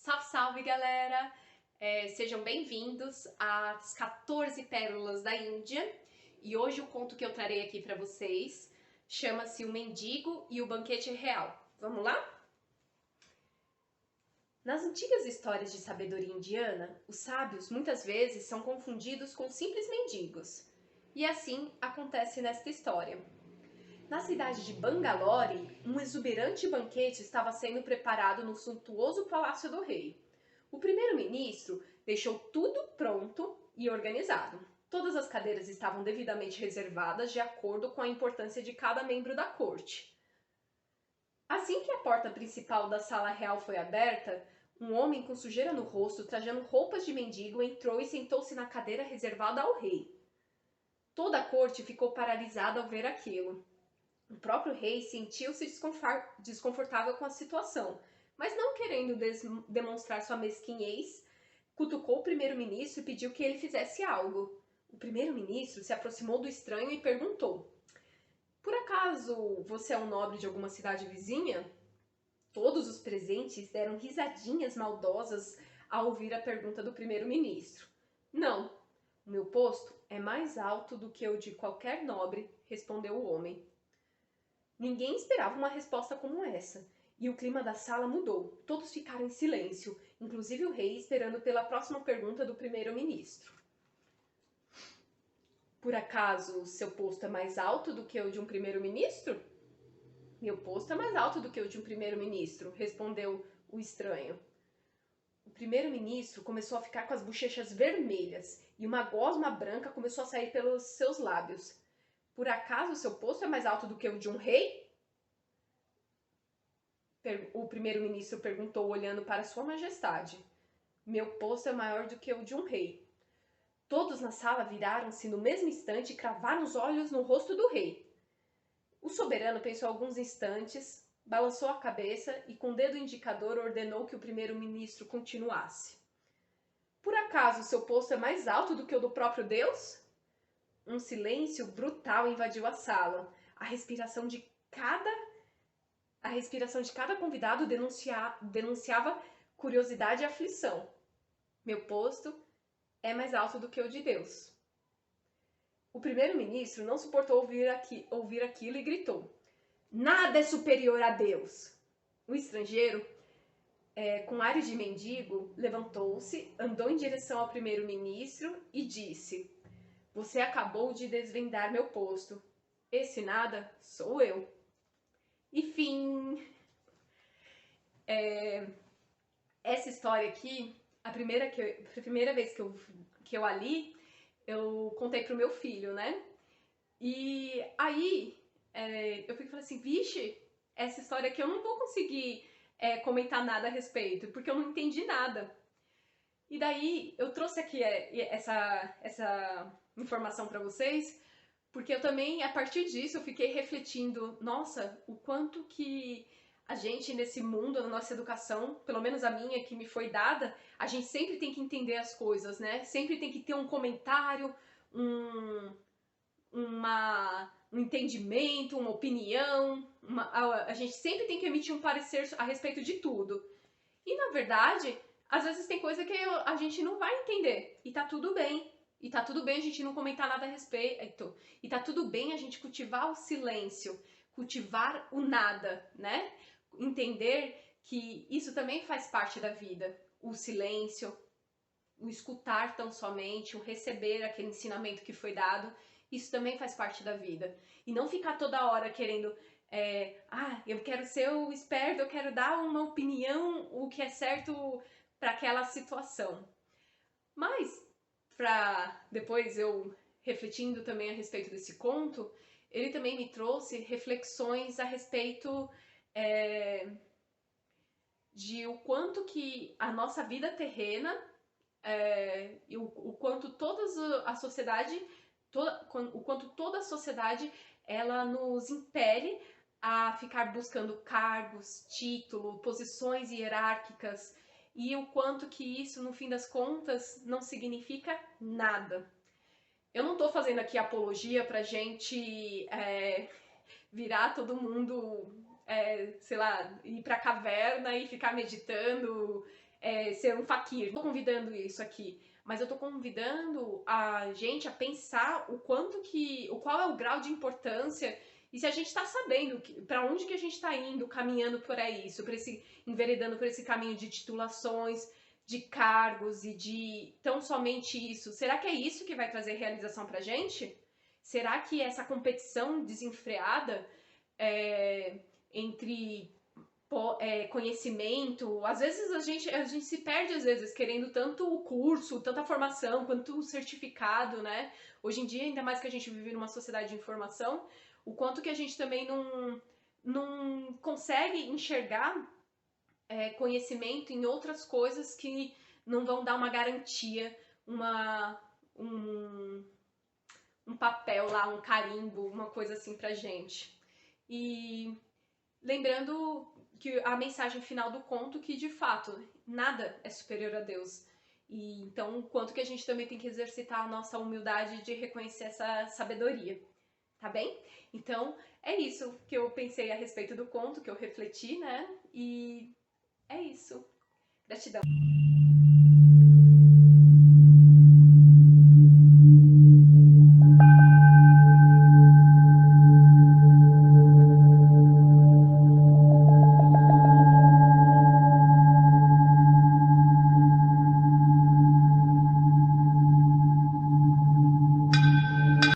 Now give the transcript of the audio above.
Salve, salve, galera! Sejam bem-vindos às 14 Pérolas da Índia. E hoje o conto que eu trarei aqui para vocês chama-se O Mendigo e o Banquete Real. Vamos lá? Nas antigas histórias de sabedoria indiana, os sábios muitas vezes são confundidos com simples mendigos. E assim acontece nesta história. Na cidade de Bangalore, um exuberante banquete estava sendo preparado no suntuoso palácio do rei. O primeiro-ministro deixou tudo pronto e organizado. Todas as cadeiras estavam devidamente reservadas de acordo com a importância de cada membro da corte. Assim que a porta principal da sala real foi aberta, um homem com sujeira no rosto, trajando roupas de mendigo, entrou e sentou-se na cadeira reservada ao rei. Toda a corte ficou paralisada ao ver aquilo. O próprio rei sentiu-se desconfortável com a situação, mas não querendo demonstrar sua mesquinhez, cutucou o primeiro-ministro e pediu que ele fizesse algo. O primeiro-ministro se aproximou do estranho e perguntou: "Por acaso você é um nobre de alguma cidade vizinha?" Todos os presentes deram risadinhas maldosas ao ouvir a pergunta do primeiro-ministro. "Não, o meu posto é mais alto do que o de qualquer nobre", respondeu o homem. Ninguém esperava uma resposta como essa, e o clima da sala mudou. Todos ficaram em silêncio, inclusive o rei esperando pela próxima pergunta do primeiro-ministro. "Por acaso seu posto é mais alto do que o de um primeiro-ministro?" "Meu posto é mais alto do que o de um primeiro-ministro", respondeu o estranho. O primeiro-ministro começou a ficar com as bochechas vermelhas e uma gosma branca começou a sair pelos seus lábios. "Por acaso seu posto é mais alto do que o de um rei?" O primeiro-ministro perguntou, olhando para sua majestade. "Meu posto é maior do que o de um rei." Todos na sala viraram-se no mesmo instante e cravaram os olhos no rosto do rei. O soberano pensou alguns instantes, balançou a cabeça e com o dedo indicador ordenou que o primeiro-ministro continuasse. "Por acaso seu posto é mais alto do que o do próprio Deus?" Um silêncio brutal invadiu a sala. A respiração de cada convidado denunciava curiosidade e aflição. "Meu posto é mais alto do que o de Deus." O primeiro-ministro não suportou ouvir aquilo e gritou: "Nada é superior a Deus!" O estrangeiro, com ares de mendigo, levantou-se, andou em direção ao primeiro-ministro e disse: "Você acabou de desvendar meu posto. Esse nada sou eu." E fim. Essa história aqui, a primeira vez que eu a li, eu contei pro meu filho, né? E aí eu falei assim, vixe, essa história aqui eu não vou conseguir comentar nada a respeito, porque eu não entendi nada. E daí eu trouxe aqui essa informação para vocês, porque eu também, a partir disso, eu fiquei refletindo, nossa, o quanto que a gente nesse mundo, na nossa educação, pelo menos a minha que me foi dada, a gente sempre tem que entender as coisas, né? Sempre tem que ter um comentário, um entendimento, uma opinião, a gente sempre tem que emitir um parecer a respeito de tudo. E na verdade, às vezes tem coisa que a gente não vai entender, e tá tudo bem. E tá tudo bem a gente não comentar nada a respeito. E tá tudo bem a gente cultivar o silêncio, cultivar o nada, né? Entender que isso também faz parte da vida. O silêncio, o escutar tão somente, o receber aquele ensinamento que foi dado, isso também faz parte da vida. E não ficar toda hora querendo, eu quero ser o esperto, eu quero dar uma opinião, o que é certo para aquela situação. Mas, depois eu refletindo também a respeito desse conto, ele também me trouxe reflexões a respeito de o quanto que a nossa vida terrena e o quanto o quanto toda a sociedade ela nos impele a ficar buscando cargos, título, posições hierárquicas, e o quanto que isso, no fim das contas, não significa nada. Eu não tô fazendo aqui apologia pra gente virar todo mundo, sei lá, ir pra caverna e ficar meditando, ser um faquir. Não tô convidando isso aqui, mas eu tô convidando a gente a pensar qual é o grau de importância e se a gente tá sabendo para onde que a gente tá indo, caminhando por isso, enveredando por esse caminho de titulações, de cargos e de tão somente isso. Será que é isso que vai trazer realização pra gente? Será que essa competição desenfreada entre conhecimento, às vezes a gente se perde às vezes querendo tanto o curso, tanta formação, quanto o certificado, né? Hoje em dia, ainda mais que a gente vive numa sociedade de informação, o quanto que a gente também não consegue enxergar conhecimento em outras coisas que não vão dar uma garantia, um, um papel lá, um carimbo, uma coisa assim pra gente. E lembrando que a mensagem final do conto que, de fato, nada é superior a Deus. E então, o quanto que a gente também tem que exercitar a nossa humildade de reconhecer essa sabedoria, tá bem? Então, é isso que eu pensei a respeito do conto, que eu refleti, né? E é isso. Gratidão.